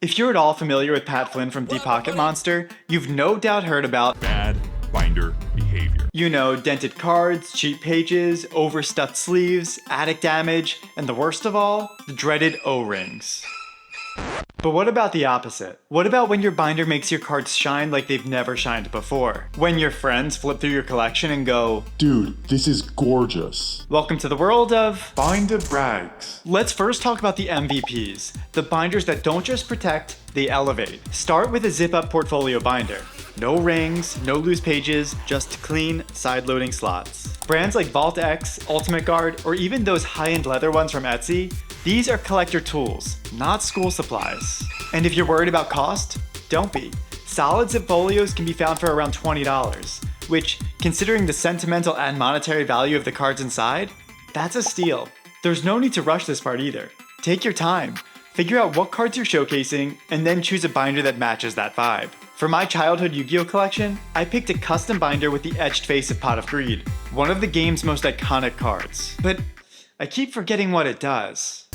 If you're at all familiar with Pat Flynn from Deep Pocket Monster, you've no doubt heard about bad binder behavior. You know, dented cards, cheap pages, overstuffed sleeves, attic damage, and the worst of all, the dreaded O-rings. But what about the opposite? What about when your binder makes your cards shine like they've never shined before? When your friends flip through your collection and go, "Dude, this is gorgeous." Welcome to the world of binder brags. Let's first talk about the MVPs, the binders that don't just protect, they elevate. Start with a zip-up portfolio binder. No rings, no loose pages, just clean side-loading slots. Brands like Vault X, Ultimate Guard, or even those high-end leather ones from Etsy, these are collector tools, not school supplies. And if you're worried about cost, don't be. Solid zip folios can be found for around $20, which, considering the sentimental and monetary value of the cards inside, that's a steal. There's no need to rush this part either. Take your time, figure out what cards you're showcasing, and then choose a binder that matches that vibe. For my childhood Yu-Gi-Oh collection, I picked a custom binder with the etched face of Pot of Greed, one of the game's most iconic cards. But I keep forgetting what it does.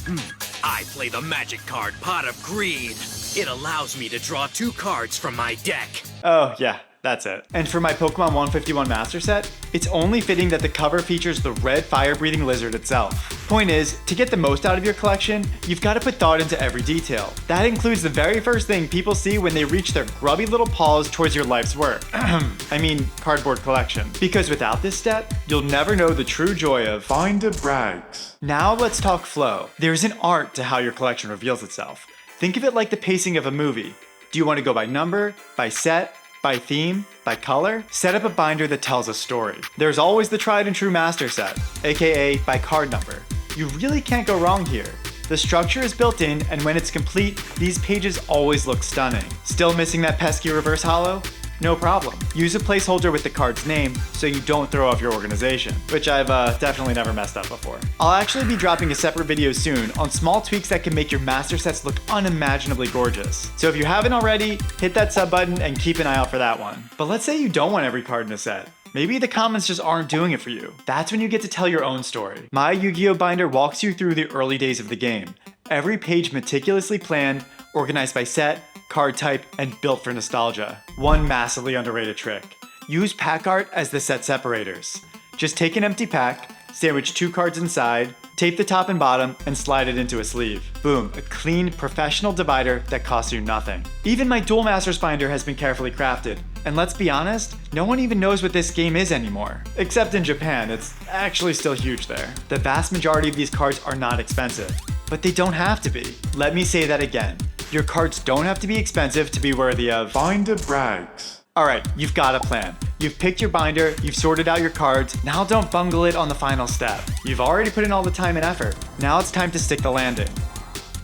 I play the magic card Pot of Greed. It allows me to draw 2 cards from my deck. Oh yeah, that's it. And for my Pokemon 151 Master Set, it's only fitting that the cover features the red fire-breathing lizard itself. Point is, to get the most out of your collection, you've got to put thought into every detail. That includes the very first thing people see when they reach their grubby little paws towards your life's work. I mean, cardboard collection. Because without this step, you'll never know the true joy of binder brags. Now let's talk flow. There's an art to how your collection reveals itself. Think of it like the pacing of a movie. Do you want to go by number, by set, by theme, by color? Set up a binder that tells a story. There's always the tried and true master set, aka by card number. You really can't go wrong here. The structure is built in, and when it's complete, these pages always look stunning. Still missing that pesky reverse holo? No problem. Use a placeholder with the card's name so you don't throw off your organization, which I've definitely never messed up before. I'll actually be dropping a separate video soon on small tweaks that can make your master sets look unimaginably gorgeous. So if you haven't already, hit that sub button and keep an eye out for that one. But let's say you don't want every card in a set. Maybe the comments just aren't doing it for you. That's when you get to tell your own story. My Yu-Gi-Oh binder walks you through the early days of the game. Every page meticulously planned, organized by set, card type, and built for nostalgia. One massively underrated trick. Use pack art as the set separators. Just take an empty pack, sandwich 2 cards inside, tape the top and bottom, and slide it into a sleeve. Boom, a clean, professional divider that costs you nothing. Even my Duel Masters binder has been carefully crafted. And let's be honest, no one even knows what this game is anymore. Except in Japan, it's actually still huge there. The vast majority of these cards are not expensive, but they don't have to be. Let me say that again. Your cards don't have to be expensive to be worthy of binder brags. Alright, you've got a plan. You've picked your binder, you've sorted out your cards, now don't bungle it on the final step. You've already put in all the time and effort. Now it's time to stick the landing.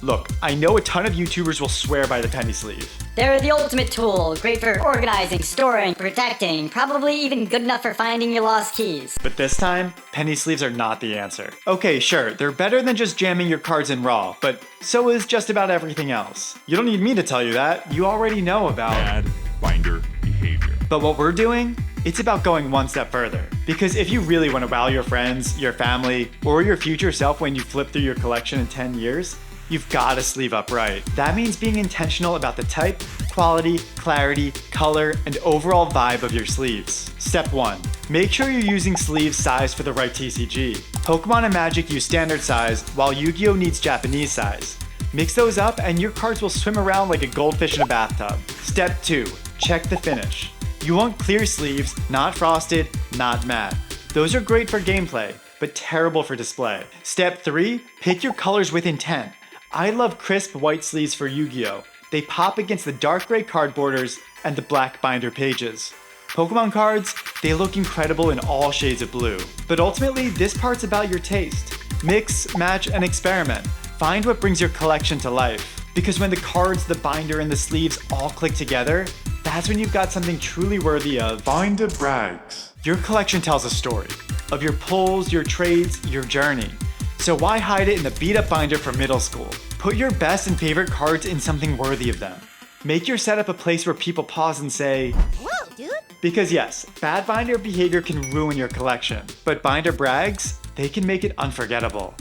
Look, I know a ton of YouTubers will swear by the penny sleeve. They're the ultimate tool, great for organizing, storing, protecting, probably even good enough for finding your lost keys. But this time, penny sleeves are not the answer. Okay, sure, they're better than just jamming your cards in raw, but so is just about everything else. You don't need me to tell you that, you already know about bad binder behavior. But what we're doing, it's about going one step further. Because if you really want to wow your friends, your family, or your future self when you flip through your collection in 10 years, you've got to sleeve up right. That means being intentional about the type, quality, clarity, color, and overall vibe of your sleeves. Step 1. Make sure you're using sleeves sized for the right TCG. Pokemon and Magic use standard size, while Yu-Gi-Oh needs Japanese size. Mix those up and your cards will swim around like a goldfish in a bathtub. Step 2. Check the finish. You want clear sleeves, not frosted, not matte. Those are great for gameplay, but terrible for display. Step 3. Pick your colors with intent. I love crisp white sleeves for Yu-Gi-Oh! They pop against the dark gray card borders and the black binder pages. Pokemon cards, they look incredible in all shades of blue. But ultimately, this part's about your taste. Mix, match, and experiment. Find what brings your collection to life. Because when the cards, the binder, and the sleeves all click together, that's when you've got something truly worthy of binder brags. Your collection tells a story of your pulls, your trades, your journey. So why hide it in the beat-up binder from middle school? Put your best and favorite cards in something worthy of them. Make your setup a place where people pause and say, "Whoa, dude." Because yes, bad binder behavior can ruin your collection, but binder brags, they can make it unforgettable.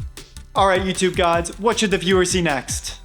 Alright YouTube gods, what should the viewers see next?